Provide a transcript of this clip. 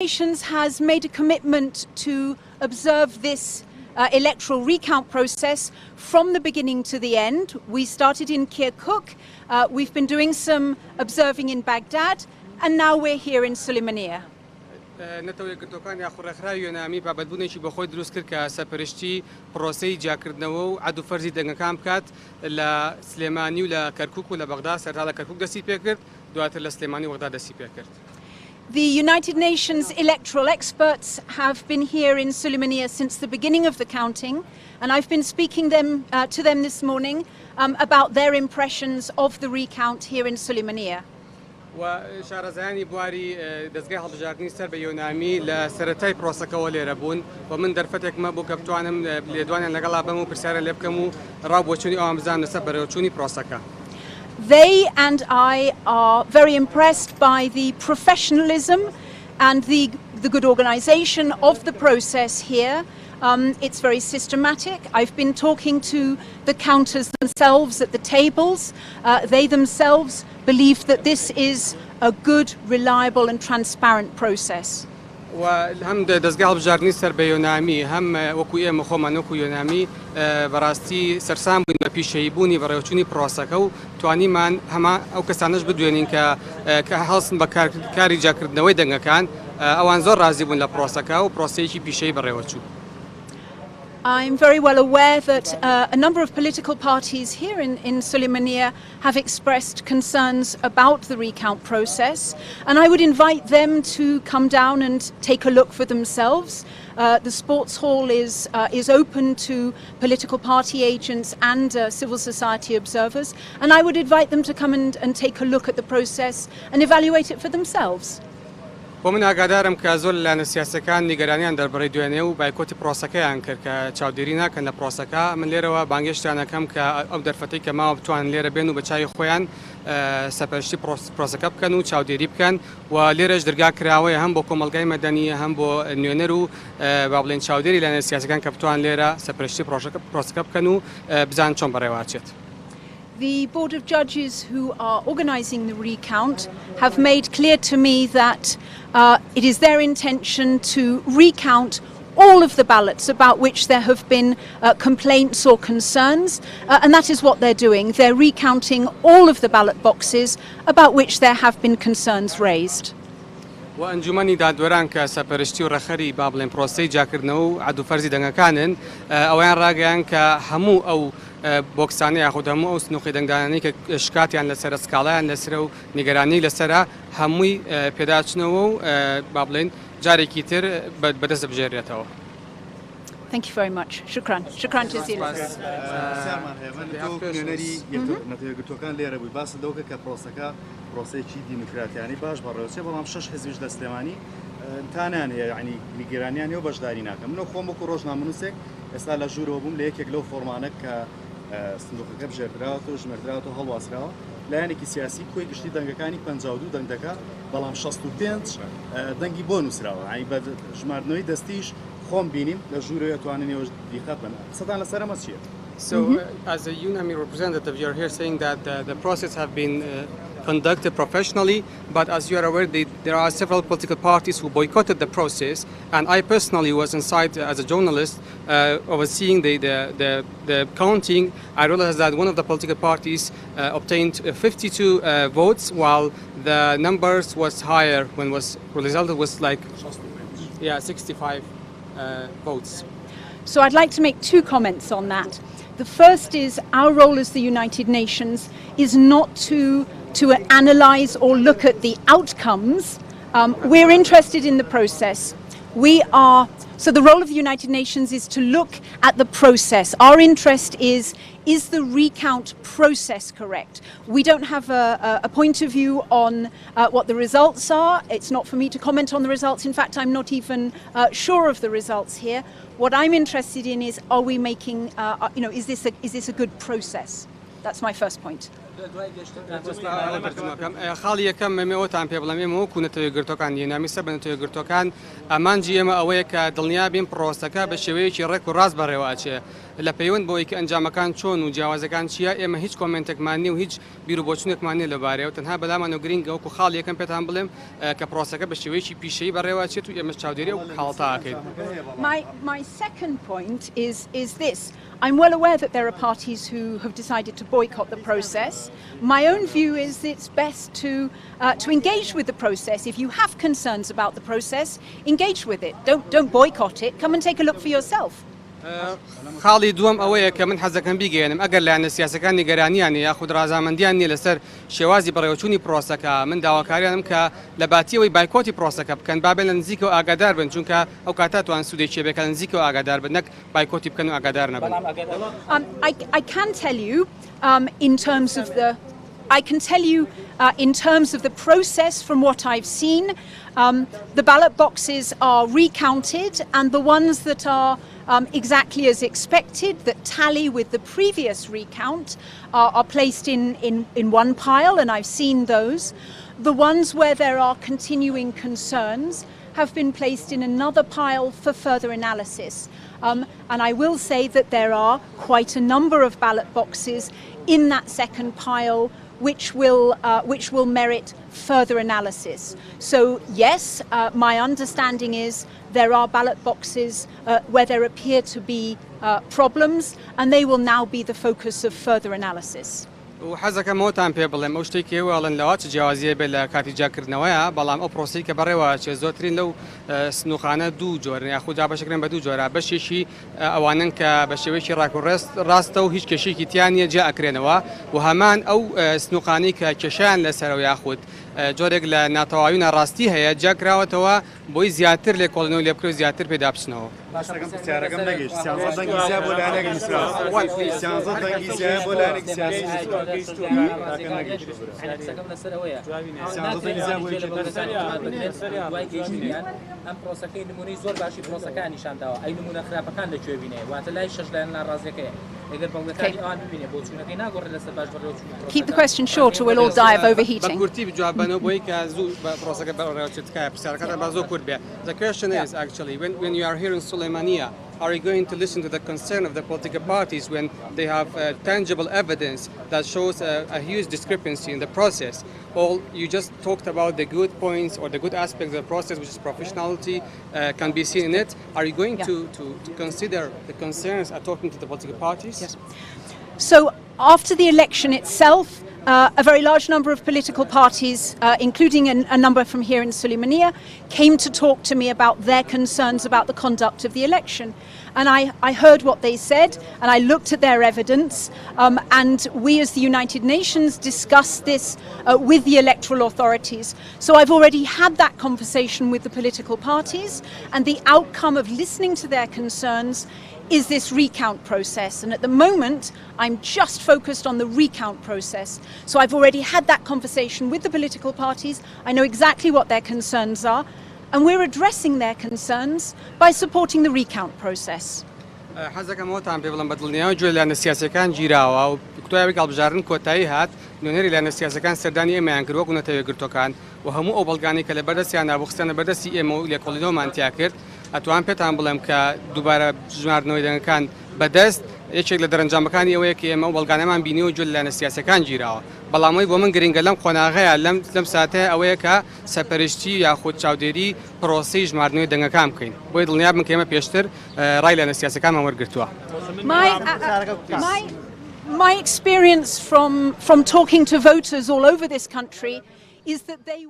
Nations has made a commitment to observe this electoral recount process from the beginning to the end. We started in Kirkuk, we've been doing some observing in Baghdad, and now we're here in Slimania. نەتەوەیەکگرتووەکان یاخوڕێکخراوی یۆنامی بابەتبوونێکی بەخۆی دروست کرد کە سەرپەرشتی پرۆسەی جیاکردنەوە و عەدو فەرزی دەنگەکان بکات لە سلێمانی و لە کەرکووک و لە بەغدا سەرتا لە کەرکووک دەستی پێکرد دواتر لە سلێمانی و بەغدا دەستی پێکرد. The United Nations electoral experts have been here in Suleimania since the beginning of the counting, and I've been speaking to them this morning about their impressions of the recount here in Suleimania. و شارەزایانی بواری دەستگای هەڵبژاردننی سەر بە یۆنامی لە سەرەتای پرۆسەکەەوە لێرە بوون و من دەرفەتێکمە بوو کە بتوانم لێدوانیان لەگەڵا بەم و پرسیارە لێ بکەم و ڕاوبۆچوونی ئەوان بزانم لەسەر بەرەوچوونی پرۆسەکە. They and I are very impressed by the professionalism and the good organisation of the process here. It's very systematic. I've been talking to the counters themselves at the tables. They themselves believe that this is a good, reliable and transparent process. وهم دەستگای هەڵبژاردننی سەر بە یۆنامی هەم وەکو ئێمە خۆمان وەکو یۆنامی بەڕاستی سەرسام بووین بە پیشەیبوونی بەڕێوەچوونی پرۆسەکە و توانیمان هەمان ئەو کەسانەش بدوێنین کە هەڵسن بە کاری جیاکردنەوەی دەنگەکان ئەوان زۆر ڕازی بوون لە پرۆسەکە و پرۆسەیەکی پیشەی بەڕێوەچوو. I'm very well aware that a number of political parties here in Suleimania have expressed concerns about the recount process, and I would invite them to come down and take a look for themselves. The sports hall is open to political party agents and civil society observers, and I would invite them to come and take a look at the process and evaluate it for themselves. ومن ئاگادارم کە زۆر لایەنە سیاسەکان نیگەرانیان دەربارەی دوێنێ و بایکۆتی پرۆسەکەیان کرد کە چاودێری ناکەن لە پرۆسەکە من لێرەوە بانگێشتیانەکەم کە ئەو دەرفەتەی کە ماوە بتوانن لێرە بێن و بە چاوی خۆیان سەرپەرشتی پرۆسەکە بکەن و چاودێری بکەن و لێرەش دەرگا کراوەیە هەم بۆ کۆمەلگای مەدەنیە هەم بۆ نوێنەر و با بڵێن چاودێری لایەنە سیاسەکان کە بتوان لێرە سەرپەرشتی پرۆسەکە بکەن و بزان چۆن بەڕێوەچێت. The Board of Judges who are organising the recount have made clear to me that it is their intention to recount all of the ballots about which there have been complaints or concerns, and that is what they're doing. They're recounting all of the ballot boxes about which there have been concerns raised. وأنجمنی دادوەران کە سەرپەرشتی و ڕەخەری با بڵێن پرۆسەی جیاکردنەوە و عەدو فەرزی دەنگەکانن ئەویان ڕاگەیان کە هەموو ئەو بۆکسانەی یاخود هەموو ئەو سنووقی دەنگدانانەی کە شکاتیان لەسەرە سکاڵایان لەسرە و نیگەرانی لەسرە هەمووی پێداچنەوە و با بڵێن جارێکی تر بەدەست بژێرێتەوە. Thank you very much. Shukran. Shukran jazeelan. نەتەوەیەکگرتووەکان لێرە بووی باس دەوکە کە پرۆسەیەکی دیموکراتیانی باش بەڕێوەچێ بەڵام 6 حزبیش لە سلێمانی تانیان هەیە یعنی نیگەرانیان و بەشداری ناکەم منە خۆم وەکو ڕۆژنامەنووسێک ئێستا لە ژوورەوە بووم لە یەکێک لەو فۆرمانە کە سندوقەکە بژێردراوەتەوە ژمێردراوەتەوە هەڵواسراوە لایەنێکی سیاسی کۆی گشتی دەنگەکانی 52 دەنگ دەکات بەڵام 65 دەنگی بۆ نووسراوە ئای بە ژماردنەوەی دەستیش خۆم بینیم لە ژوورەوە ئەتوانن دیقەت بن سەدان لەسەر ئەمە چییە؟ So as a UNAMI representative, you're here saying that the process have been conducted professionally, but as you are aware, there are several political parties who boycotted the process, and I personally was inside as a journalist overseeing the counting. I realized that one of the political parties obtained 52 votes, while the numbers was higher when the result was like 65 votes. So I'd like to make two comments on that. The first is our role as the United Nations is not to analyse or look at the outcomes. We're interested in the process. So the role of the United Nations is to look at the process. Our interest is the recount process correct? We don't have a point of view on what the results are. It's not for me to comment on the results. In fact, I'm not even sure of the results here. What I'm interested in is, are we making, is this a good process? That's my first point. خاڵی یەکەم ئێمەوەتان پێ بڵێم ئێمە وەکو نەتەوەیەکگرتووەکان یۆنامی سەر بە نەتەوەیەکگرتووەکان ئەمانجی ئێمە ئەوەیە کە دڵنیا بین پرۆسەکە بە شێوەیەکی ڕێک و ڕاست بەڕێوەچێ لە پەیوەند بۆی کە ئەنجامەکان چۆن و جیاوازەکان چییە ئێمە هیچ کۆمنتێکمان نیە و هیچ بیرروبۆچونێکمان نیە لەبارەیەوە تەنها بەلامانەوە گرنگە وەکو خاڵ یەکەم پێتان بڵێم کە پرۆسەکە بە شێوەیەکی پیشەیی بەڕێوە چێت و ئێمە چاودێری ئەو حاڵەتەکەین. My second point is this. I'm well aware that there are parties who have decided to boycott the process. My own view is it's best to engage with the process. If you have concerns about the process, engage with it. Don't boycott it. Come and take a look for yourself. خاڵی دووەم ئەوەیە کە من حەزەکەم بیگەێنم ئەگەر لایەنە سیاسەکان نیگەرانیانە یاخود ڕازامەندیان نیە لەسەر شێوازی بەڕێوەچوونی پرۆسەکە من داواکاریانم کە لە باتیەوەی بایکۆتی پرۆسەکە بکەن بابێن لە نزیکەوە ئاگادار بن چونکە ئەو کاتە توان سوودێکی بێکە لە نزیکەوە ئاگادار بن نەک بایکۆتی بکەن و ئاگادار نەبن. I can tell you in terms of the in terms of the process from what I've seen, the ballot boxes are recounted and the ones that are exactly as expected, that tally with the previous recount, are placed in one pile, and I've seen those. The ones where there are continuing concerns have been placed in another pile for further analysis. And I will say that there are quite a number of ballot boxes in that second pile which will merit further analysis. So yes, my understanding is there are ballot boxes where there appear to be problems, and they will now be the focus of further analysis. وحەزەکەم ئەوتان پێ بڵێم ئەو شتێکی وەڵەن لەوە چ جیاوازیە بێت لە کاتی جاکردنەوەیە بەڵام ئەو پرۆسی کە بەڕێوە چێ زۆرترین لەو سنووخانە دوو جۆرن یاخود بەشەکرێن بە دوو جۆرە بەشێکی ئەوانن کە بە شێوەیەکی ڕاستە و هیچ کێشێکی تیانە جا ئەکرێنەوە و هەمان ئەو سنووخانەی کە کێشیان لەسەرەوە یاخود جۆرێک لە ناتەواوی و ناڕاستی هەیە جاکراوەتەوە بۆی زیاتر لێکۆڵنەوە لێ بکرێت زیاتر پێدا بچنەوە. سیارەکەم نەگەیشت سیانزە دەنگی زیاد بۆ لایەنێکی نووسرا سیانزە دەنگی زیاد بۆ لایەنێکی سیاسی ئەم پرۆسەکەی نمونەی زۆر باشی پرۆسەکان نیشانداوە ئەی نمونە خراپەکان لەکوێ بینێ واتە لای شەش لایەن ناڕازیەکەیە ئەگەر بەڵگەکانی ئەوان ببینێ بۆ چوونەکەی ناگۆڕێت لەسەر باش بەڕێوەچوونی. Keep the question short or we'll all die of overheating. بەکورتی بجواببنەوە بۆی کە زوو پرۆسەکە بەڕێوەچێتکایە پرسیارەکەتە با زۆر کورت بێ. The question is actually when you are here in Sulaimania, are you going to listen to the concern of the political parties when they have tangible evidence that shows a huge discrepancy in the process? Or you just talked about the good points or the good aspects of the process, which is professionality, can be seen in it. Are you going to consider the concerns at talking to the political parties? Yes. So after the election itself, a very large number of political parties, including a number from here in Sulaimania, came to talk to me about their concerns about the conduct of the election. And I heard what they said, and I looked at their evidence, and we as the United Nations discussed this with the electoral authorities. So I've already had that conversation with the political parties, and the outcome of listening to their concerns is this recount process. And at the moment, I'm just focused on the recount process. So I've already had that conversation with the political parties. I know exactly what their concerns are, and we're addressing their concerns by supporting the recount process. حەزەکەم ئەوتان پێ بڵم بەدڵنیاوە گوێ لایەنە سیاسەکان گیراوە و کتۆیاوی هەڵبژاردن کۆتایی هات نوێنەری لایەنە سیاسەکان سەردانی ئێمەیان کرد وەکو نەتەوەیەکگرتووەکان و هەموو ئەو بەڵگانەی کە لە بەردەستیان نابووخستانە بەردەستی ئێمە و لێکۆڵینەوەمان تیا کرد ئەتوان پێتان بڵێم کە دووبارە ژمارنەوەی دەنگەکان بەدەست یەکێک لە دەرەنجامەکانی ئەوەیە کە ئێمە و بەڵگانەمان بینیوە گوێ لایەنە سیاسەکان گیراوە بەڵامەوەی بۆ من گرنگە لەم قۆناغەیە لەم ساتەیە ئەوەیە کە سەرپەرشتی یاخود چاودێری پرۆسەی ژمارنەوەی دەنگەکان بکەین بۆی دڵنیا بن کە ئێمە پێشتر ڕای لایەنە سیاسەکانمان وەرگرتووە. My experience from talking to voters all over this country is that they